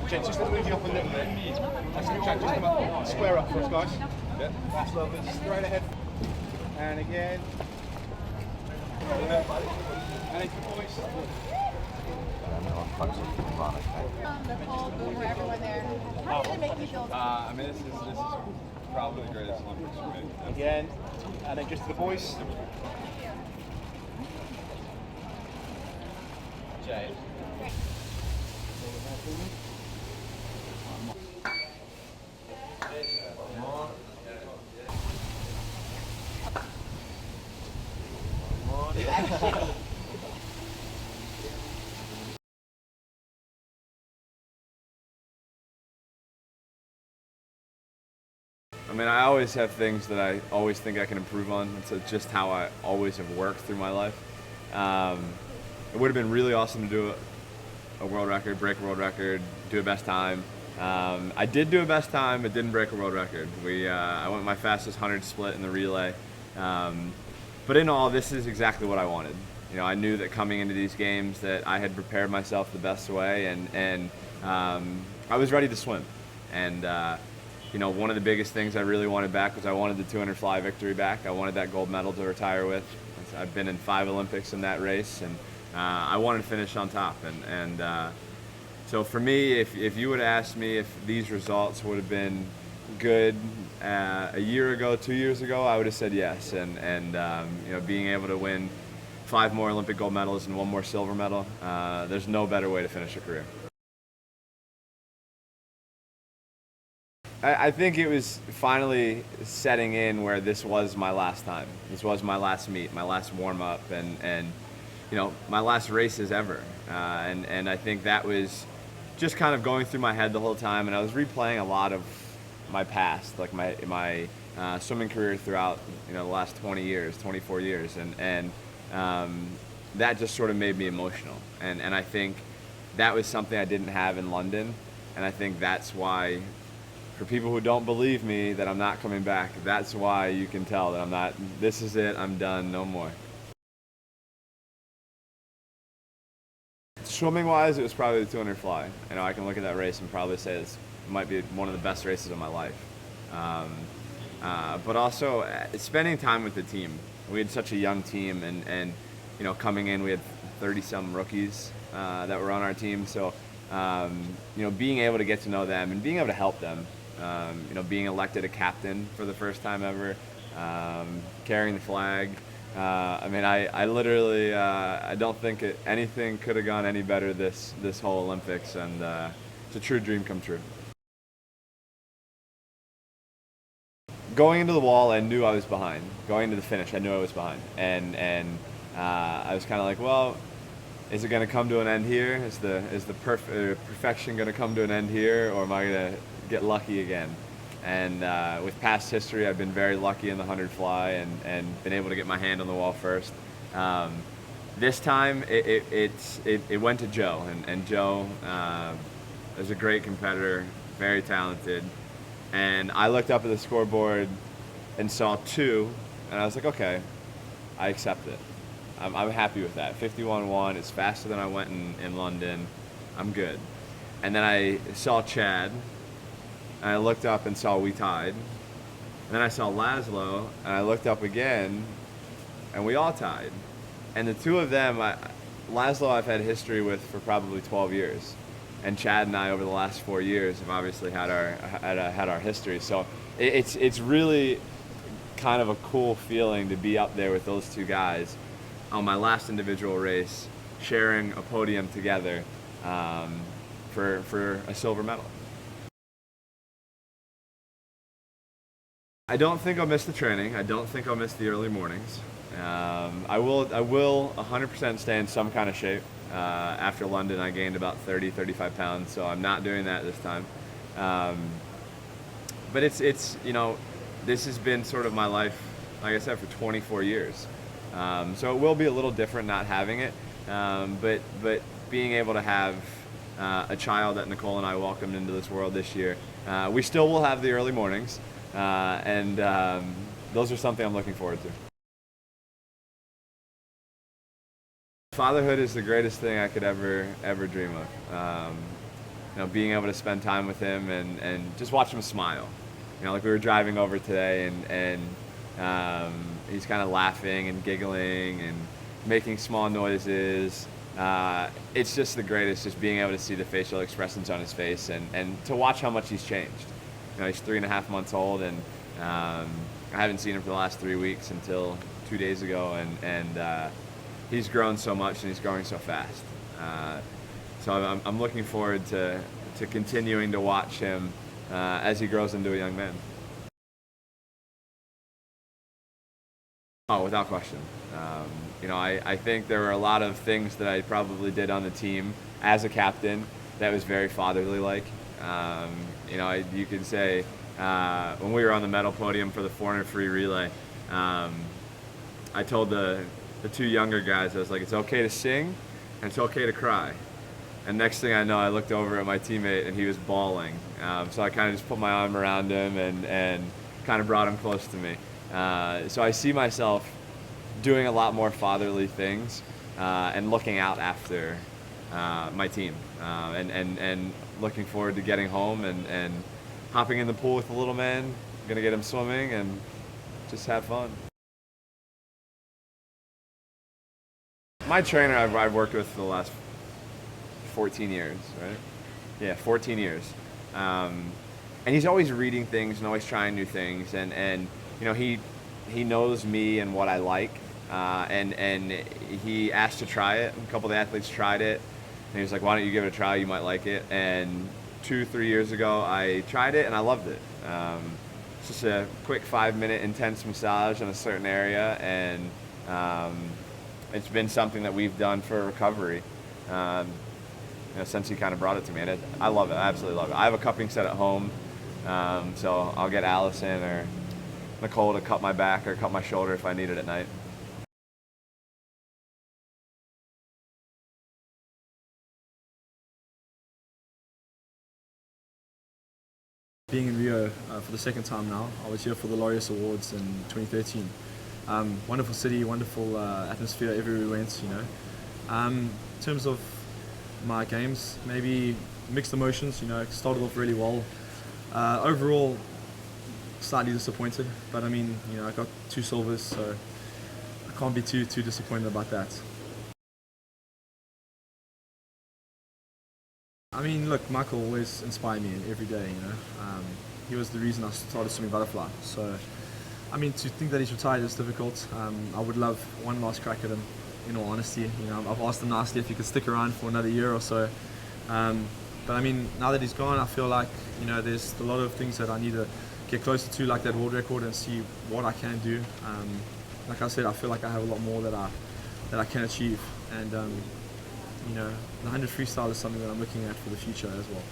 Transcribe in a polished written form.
Chad, just move you up a little bit. That's it, Chad, just come up. Square up for us, guys. Yeah. That's lovely. Straight ahead. And again. And it's the voice. The whole boomer, everyone there. How did it make you feel? I mean, this is probably the greatest Olympics for me. Again. And then just to the voice. Jay. I mean, I always have things that I always think I can improve on. It's just how I always have worked through my life. It would have been really awesome to do a world record, break a world record, do a best time. I did do a best time, but didn't break a world record. I went my fastest 100 split in the relay. But in all, this is exactly what I wanted. You know, I knew that coming into these games that I had prepared myself the best way, and I was ready to swim. And you know, one of the biggest things I really wanted back was I wanted the 200 fly victory back. I wanted that gold medal to retire with. I've been in 5 Olympics in that race, and I wanted to finish on top. So for me, if you would have asked me if these results would have been good a year ago, 2 years ago, I would have said yes. And you know, being able to win 5 more Olympic gold medals and 1 more silver medal, there's no better way to finish a career. I think it was finally setting in where this was my last time. This was my last meet, my last warm-up, and you know, my last races ever. And I think that was just kind of going through my head the whole time, and I was replaying a lot of my past, like my swimming career throughout, you know, the last 20 years, 24 years, and that just sort of made me emotional. And I think that was something I didn't have in London, and I think that's why, for people who don't believe me that I'm not coming back, that's why you can tell that I'm not, this is it, I'm done, no more. Swimming-wise, it was probably the 200 fly. You know, I can look at that race and probably say this might be one of the best races of my life. But also, spending time with the team. We had such a young team, and you know, coming in, we had 30-some rookies that were on our team. So, you know, being able to get to know them and being able to help them. You know, being elected a captain for the first time ever, carrying the flag. I mean, I literally, I don't think anything could have gone any better this whole Olympics, and it's a true dream come true. Going into the wall, I knew I was behind. Going into the finish, I knew I was behind, and I was kind of like, well, is it going to come to an end here? Is the perfection going to come to an end here, or am I going to get lucky again? And with past history, I've been very lucky in the 100 fly and been able to get my hand on the wall first. This time, it went to Joe, and Joe is a great competitor, very talented. And I looked up at the scoreboard and saw 2, and I was like, okay, I accept it. I'm happy with that. 51.1 is faster than I went in London. I'm good. And then I saw Chad, and I looked up and saw we tied. And then I saw Laszlo, and I looked up again, and we all tied. And the 2 of them, Laszlo I've had history with for probably 12 years. And Chad and I, over the last 4 years, have obviously had our history. So it's really kind of a cool feeling to be up there with those 2 guys on my last individual race, sharing a podium together for a silver medal. I don't think I'll miss the training. I don't think I'll miss the early mornings. I will 100% stay in some kind of shape. After London, I gained about 35 pounds, so I'm not doing that this time. But it's you know, this has been sort of my life, like I said, for 24 years. So it will be a little different not having it, but being able to have a child that Nicole and I welcomed into this world this year, we still will have the early mornings, and those are something I'm looking forward to. Fatherhood is the greatest thing I could ever dream of. being able to spend time with him and just watch him smile. Like we were driving over today and he's kind of laughing and giggling and making small noises. It's just the greatest, just being able to see the facial expressions on his face and to watch how much he's changed. He's 3.5 months old, and I haven't seen him for the last 3 weeks until 2 days ago, and he's grown so much and he's growing so fast. So I'm looking forward to continuing to watch him as he grows into a young man. Oh, without question. I think there were a lot of things that I probably did on the team as a captain that was very fatherly-like. You could say when we were on the medal podium for the 400 free relay, I told the 2 younger guys, I was like, it's okay to sing and it's okay to cry. And next thing I know, I looked over at my teammate and he was bawling. So I kind of just put my arm around him and kind of brought him close to me. So I see myself doing a lot more fatherly things and looking out after my team and looking forward to getting home and hopping in the pool with the little man, gonna get him swimming and just have fun. My trainer I've worked with for the last 14 years, right? Yeah, 14 years. And he's always reading things and always trying new things, and he knows me and what I like, and he asked to try it. A couple of the athletes tried it, and he was like, why don't you give it a try, you might like it. And 2-3 years ago I tried it and I loved it. It's just a quick 5-minute intense massage in a certain area, and it's been something that we've done for recovery since he kind of brought it to me, and I love it. I absolutely love it. I have a cupping set at home, so I'll get Allison or Nicole to cut my back or cut my shoulder if I need it at night. Being in Rio for the second time now. I was here for the Laureus Awards in 2013. Wonderful city, wonderful atmosphere everywhere we went, In terms of my games, maybe mixed emotions, started off really well. Overall, slightly disappointed, but I got 2 silvers, so I can't be too disappointed about that. Look, Michael always inspired me every day, He was the reason I started swimming butterfly. So, to think that he's retired is difficult. I would love one last crack at him, in all honesty. I've asked him nicely if he could stick around for another year or so. But now that he's gone, I feel like, there's a lot of things that I need to get closer to, like that world record, and see what I can do. Like I said, I feel like I have a lot more that I can achieve. And the 100 freestyle is something that I'm looking at for the future as well.